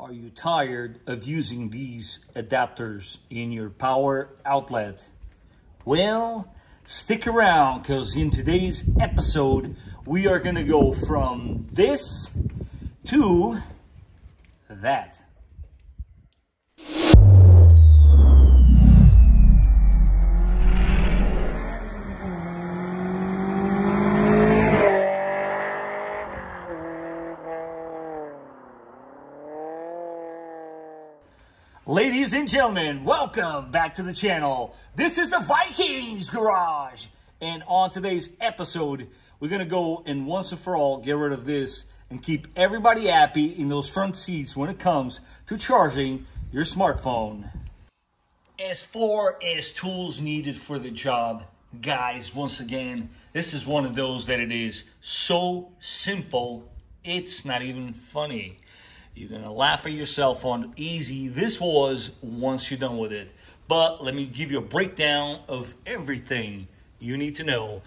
Are you tired of using these adapters in your power outlet? Well, stick around, because in today's episode, we are going to go from this to that. Ladies and gentlemen, welcome back to the channel. This is the Vikings Garage. And on today's episode, we're going to go and once and for all get rid of this and keep everybody happy in those front seats when it comes to charging your smartphone. As far as tools needed for the job, guys, once again, this is one of those that it is so simple, it's not even funny. You're going to laugh at yourself on easy this was once you're done with it. But let me give you a breakdown of everything you need to know.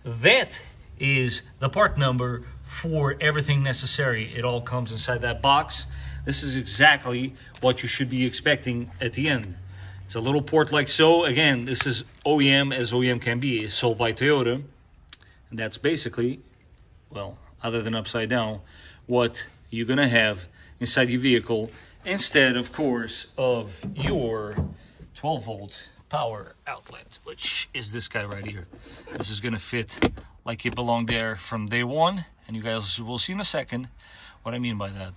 That is the part number for everything necessary. It all comes inside that box. This is exactly what you should be expecting at the end. It's a little port like so. Again, this is OEM as OEM can be. It's sold by Toyota. And that's basically, well, other than upside down, what you're going to have inside your vehicle instead, of course, of your 12-volt power outlet, which is this guy right here. This is going to fit like it belonged there from day one, and you guys will see in a second what I mean by that.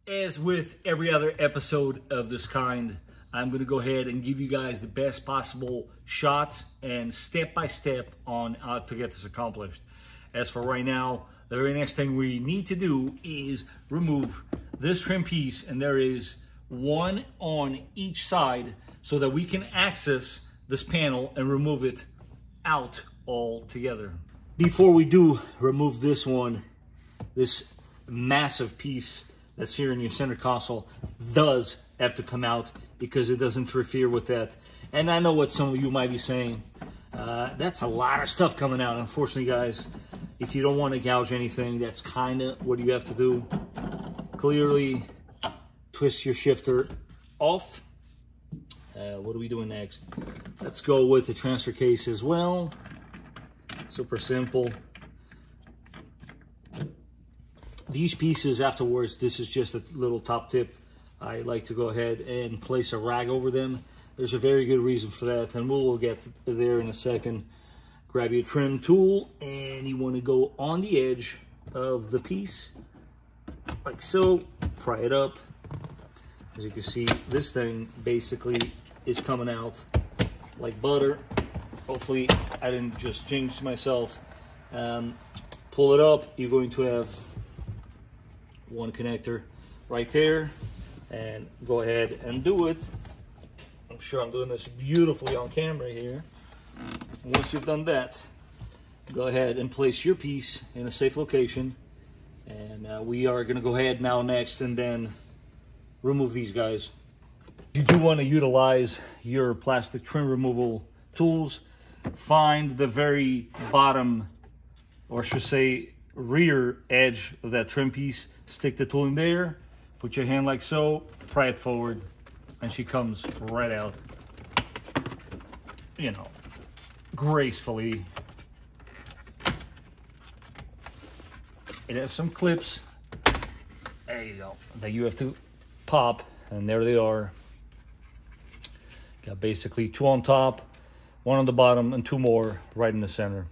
As with every other episode of this kind, I'm going to go ahead and give you guys the best possible shots and step-by-step on how to get this accomplished. As for right now, the very next thing we need to do is remove this trim piece, and there is one on each side so that we can access this panel and remove it out altogether. Before we do remove this one, this massive piece that's here in your center console does have to come out because it doesn't interfere with that. And I know what some of you might be saying, that's a lot of stuff coming out. Unfortunately, guys, if you don't want to gouge anything, that's kind of what you have to do. Clearly, twist your shifter off. What are we doing next? Let's go with the transfer case as well. Super simple. These pieces afterwards, this is just a little top tip. I like to go ahead and place a rag over them. There's a very good reason for that, and we'll get there in a second. Grab your trim tool, and you want to go on the edge of the piece, like so. Pry it up. As you can see, this thing basically is coming out like butter. Hopefully, I didn't just jinx myself. Pull it up. You're going to have one connector right there, and go ahead and do it. I'm sure I'm doing this beautifully on camera here. Once you've done that, go ahead and place your piece in a safe location. And we are going to go ahead now next and then remove these guys. You do want to utilize your plastic trim removal tools. Find the very bottom, or I should say rear edge of that trim piece. Stick the tool in there. Put your hand like so. Pry it forward. And she comes right out, you know, gracefully. It has some clips, there you go, that you have to pop, and there they are. Got basically two on top, one on the bottom, and two more right in the center.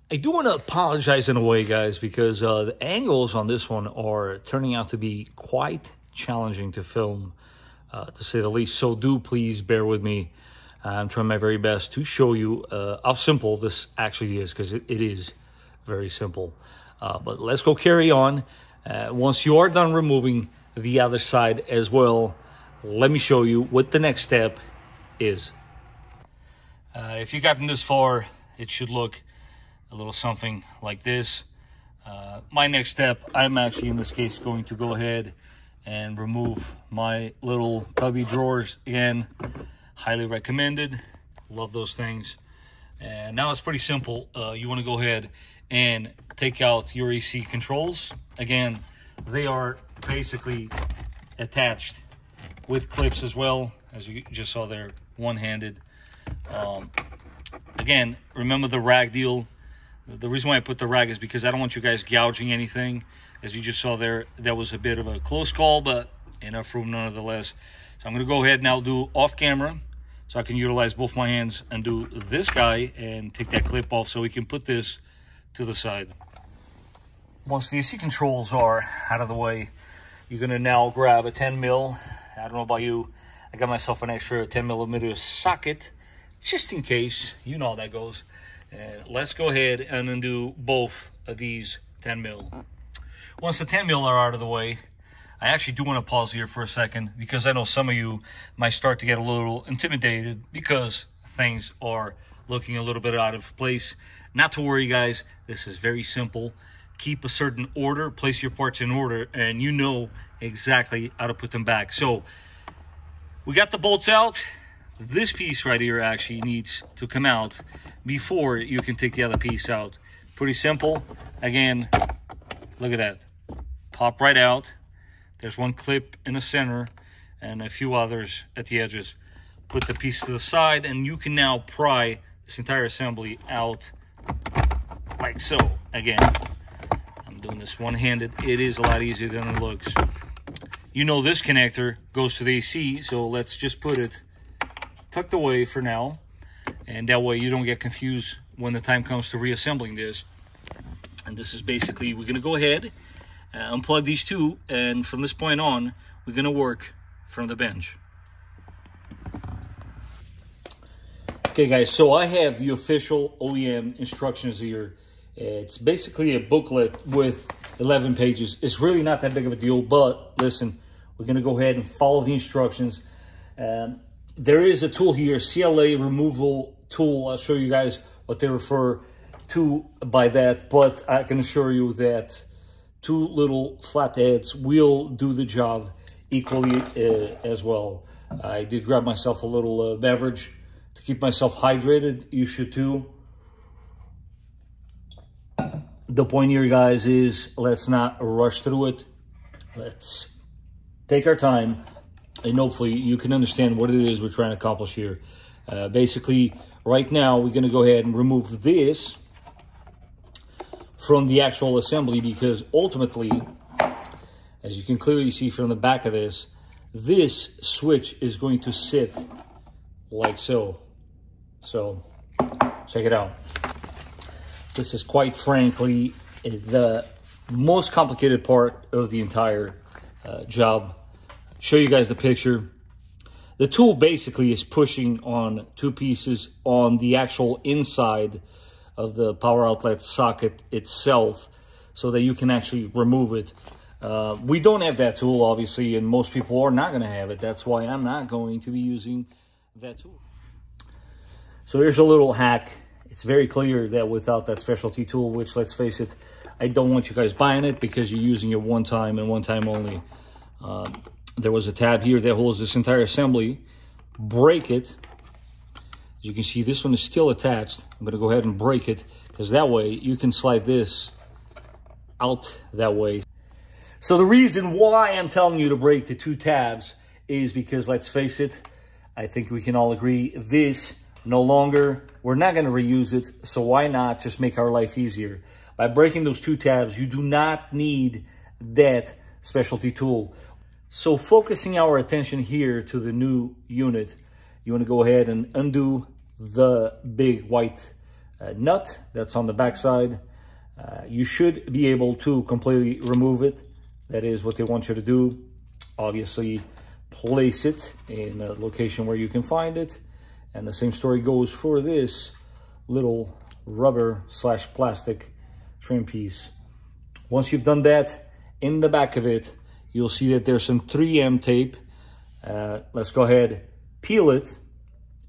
I do want to apologize in a way, guys, because the angles on this one are turning out to be quite challenging to film, to say the least. So do please bear with me. I'm trying my very best to show you how simple this actually is, because it is very simple. But let's go carry on. Once you are done removing the other side as well, let me show you what the next step is. If you've gotten this far, it should look a little something like this. My next step, I'm actually in this case going to go ahead and remove my little cubby drawers. Again, highly recommended. Love those things. And now it's pretty simple. You want to go ahead and take out your AC controls. Again, they are basically attached with clips as well, as you just saw there, one-handed. Again, remember the rag deal. The reason why I put the rag is because I don't want you guys gouging anything. As you just saw there, that was a bit of a close call, but enough room nonetheless. So I'm going to go ahead now, do off camera, so I can utilize both my hands and do this guy and take that clip off so we can put this to the side. Once the AC controls are out of the way, you're going to now grab a 10 mil. I don't know about you, I got myself an extra 10 millimeter socket just in case. You know how that goes. And let's go ahead and undo both of these 10 mil. Once the 10 mil are out of the way, I actually do want to pause here for a second because I know some of you might start to get a little intimidated because things are looking a little bit out of place. Not to worry, guys. This is very simple. Keep a certain order, place your parts in order, and you know exactly how to put them back. So we got the bolts out. This piece right here actually needs to come out before you can take the other piece out. Pretty simple. Again, look at that. Pop right out. There's one clip in the center and a few others at the edges. Put the piece to the side and you can now pry this entire assembly out like so. Again, I'm doing this one-handed. It is a lot easier than it looks. You know this connector goes to the AC, so let's just put it tucked away for now. And that way you don't get confused when the time comes to reassembling this. And this is basically, we're going to go ahead, unplug these two, and from this point on, we're going to work from the bench. Okay, guys, so I have the official OEM instructions here. It's basically a booklet with 11 pages. It's really not that big of a deal, but listen, we're going to go ahead and follow the instructions. There is a tool here, CLA removal tool. I'll show you guys what they refer to by that, but I can assure you that two little flatheads will do the job equally as well. I did grab myself a little beverage to keep myself hydrated. You should too. The point here, guys, is let's not rush through it. Let's take our time, and hopefully you can understand what it is we're trying to accomplish here. Basically, right now, we're going to go ahead and remove this from the actual assembly because ultimately, as you can clearly see from the back of this switch is going to sit like so. So, check it out. This is quite frankly the most complicated part of the entire job. Show you guys the picture. The tool basically is pushing on two pieces on the actual inside of the power outlet socket itself so that you can actually remove it. We don't have that tool, obviously, and most people are not going to have it. That's why I'm not going to be using that tool. So here's a little hack. It's very clear that without that specialty tool, which, let's face it, I don't want you guys buying it because you're using it one time and one time only. There was a tab here that holds this entire assembly. Break it. As you can see, this one is still attached. I'm going to go ahead and break it because that way you can slide this out that way. So the reason why I'm telling you to break the two tabs is because, let's face it, I think we can all agree this no longer, we're not going to reuse it, so why not just make our life easier? By breaking those two tabs, you do not need that specialty tool. So focusing our attention here to the new unit, you want to go ahead and undo the big white nut that's on the back side. You should be able to completely remove it. That is what they want you to do. Obviously, place it in a location where you can find it. And the same story goes for this little rubber / plastic trim piece. Once you've done that, in the back of it, you'll see that there's some 3M tape. Let's go ahead, peel it,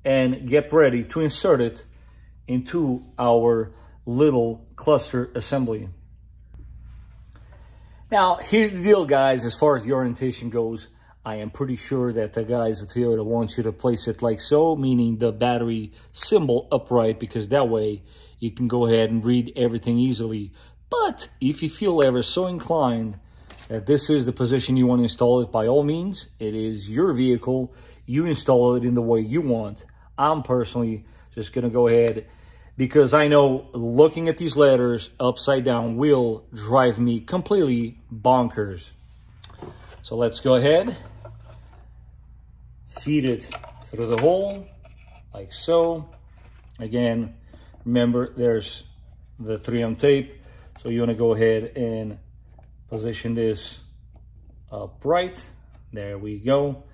and get ready to insert it into our little cluster assembly. Now, here's the deal, guys. As far as the orientation goes, I am pretty sure that the guys at Toyota want you to place it like so, meaning the battery symbol upright, because that way you can go ahead and read everything easily. But if you feel ever so inclined, that this is the position you want to install it, by all means. It is your vehicle. You install it in the way you want. I'm personally just going to go ahead, because I know looking at these letters upside down will drive me completely bonkers. So let's go ahead, feed it through the hole, like so. Again, remember there's the 3M tape, so you want to go ahead and position this upright. There we go.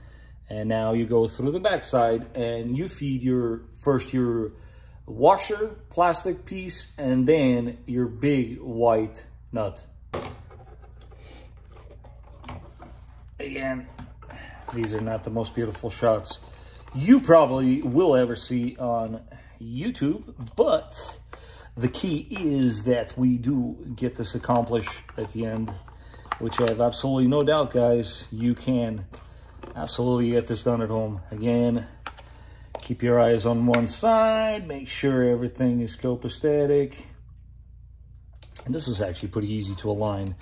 And now you go through the backside and you feed your washer plastic piece and then your big white nut. Again, these are not the most beautiful shots you probably will ever see on YouTube, but the key is that we do get this accomplished at the end, which I have absolutely no doubt, guys, you can absolutely get this done at home. Again, keep your eyes on one side, make sure everything is copacetic. And this is actually pretty easy to align,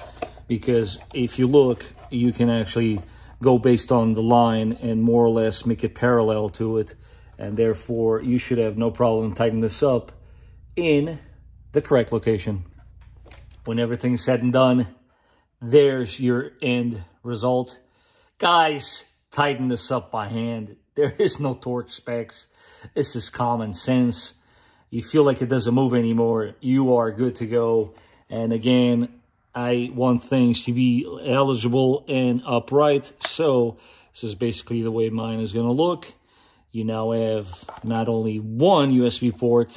because if you look, you can actually go based on the line and more or less make it parallel to it. And therefore, you should have no problem tightening this up in the correct location. When everything's said and done, there's your end result. Guys, tighten this up by hand. There is no torque specs. This is common sense. You feel like it doesn't move anymore, you are good to go. And again, I want things to be eligible and upright. So this is basically the way mine is going to look. You now have not only one USB port,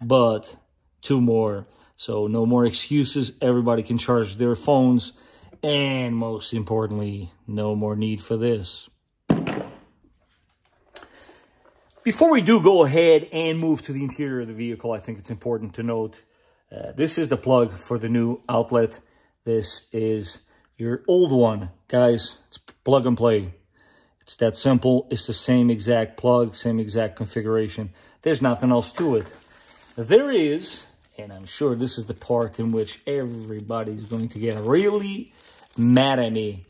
but 2 more. So no more excuses. Everybody can charge their phones. And most importantly, no more need for this. Before we do go ahead and move to the interior of the vehicle, I think it's important to note, this is the plug for the new outlet. This is your old one. Guys, it's plug and play. It's that simple. It's the same exact plug, same exact configuration. There's nothing else to it. There is, and I'm sure this is the part in which everybody's going to get really mad at me.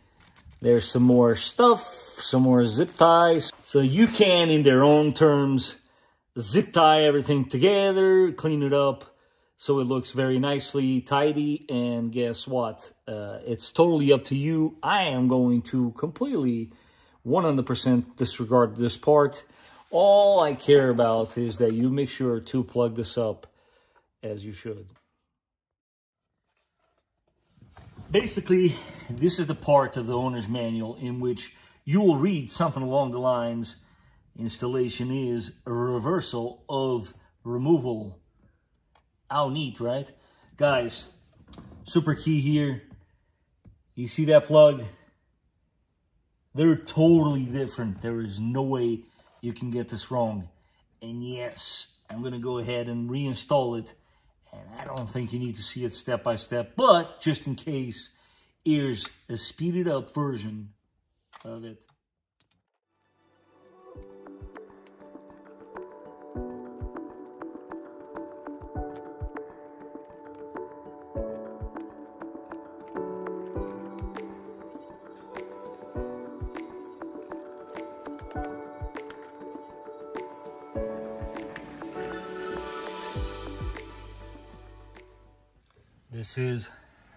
There's some more stuff, some more zip ties. So you can, in their own terms, zip tie everything together, clean it up so it looks very nicely, tidy. And guess what? It's totally up to you. I am going to completely 100% disregard this part. All I care about is that you make sure to plug this up as you should. Basically, this is the part of the owner's manual in which you will read something along the lines, installation is a reversal of removal. How neat, right? Guys, super key here. You see that plug? They're totally different. There is no way you can get this wrong. And yes, I'm going to go ahead and reinstall it. And I don't think you need to see it step by step. But just in case, here's a speeded up version of it. This is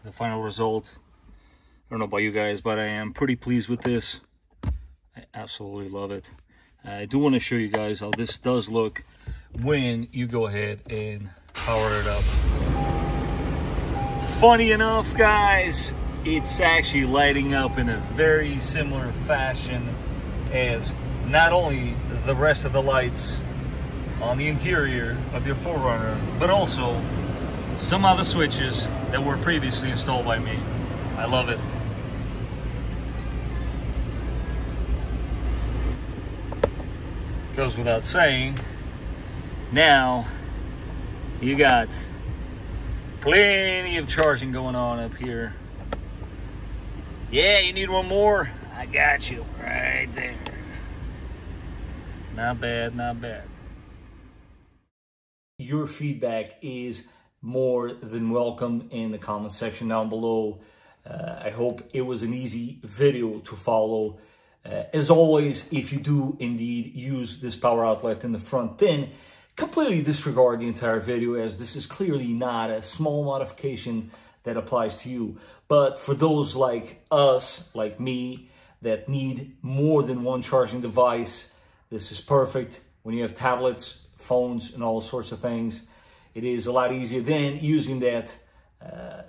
the final result. I don't know about you guys, but I am pretty pleased with this. I absolutely love it. I do want to show you guys how this does look when you go ahead and power it up. Funny enough, guys, it's actually lighting up in a very similar fashion as not only the rest of the lights on the interior of your 4Runner, but also some other switches that were previously installed by me. I love it. Goes without saying, now you got plenty of charging going on up here. Yeah, you need one more? I got you right there. Not bad, not bad. Your feedback is more than welcome in the comment section down below. I hope it was an easy video to follow. As always, if you do indeed use this power outlet in the front, then completely disregard the entire video, as this is clearly not a small modification that applies to you. But for those like us, like me, that need more than one charging device, this is perfect. When you have tablets, phones, and all sorts of things, it is a lot easier than using that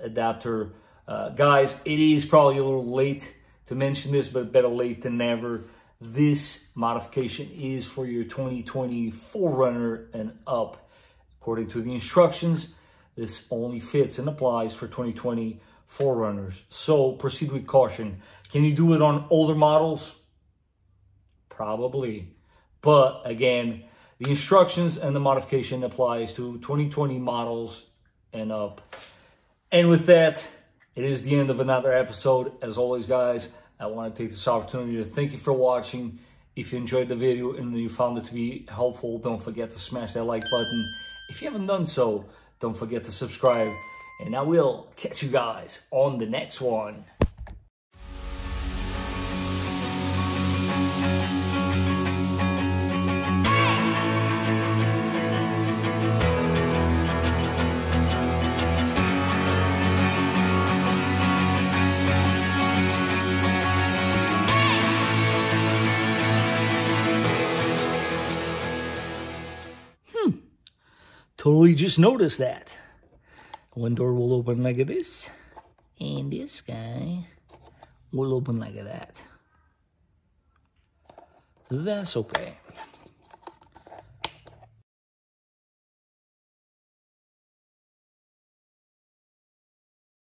adapter. Guys, it is probably a little late to mention this, but better late than never. This modification is for your 2020 4Runner and up. According to the instructions, this only fits and applies for 2020 4Runners. So proceed with caution. Can you do it on older models? Probably. But again, the instructions and the modification applies to 2020 models and up. And with that, it is the end of another episode. As always, guys, I want to take this opportunity to thank you for watching. If you enjoyed the video and you found it to be helpful, don't forget to smash that like button. If you haven't done so, don't forget to subscribe. And I will catch you guys on the next one. Totally just noticed that. One door will open like this, and this guy will open like that. That's okay.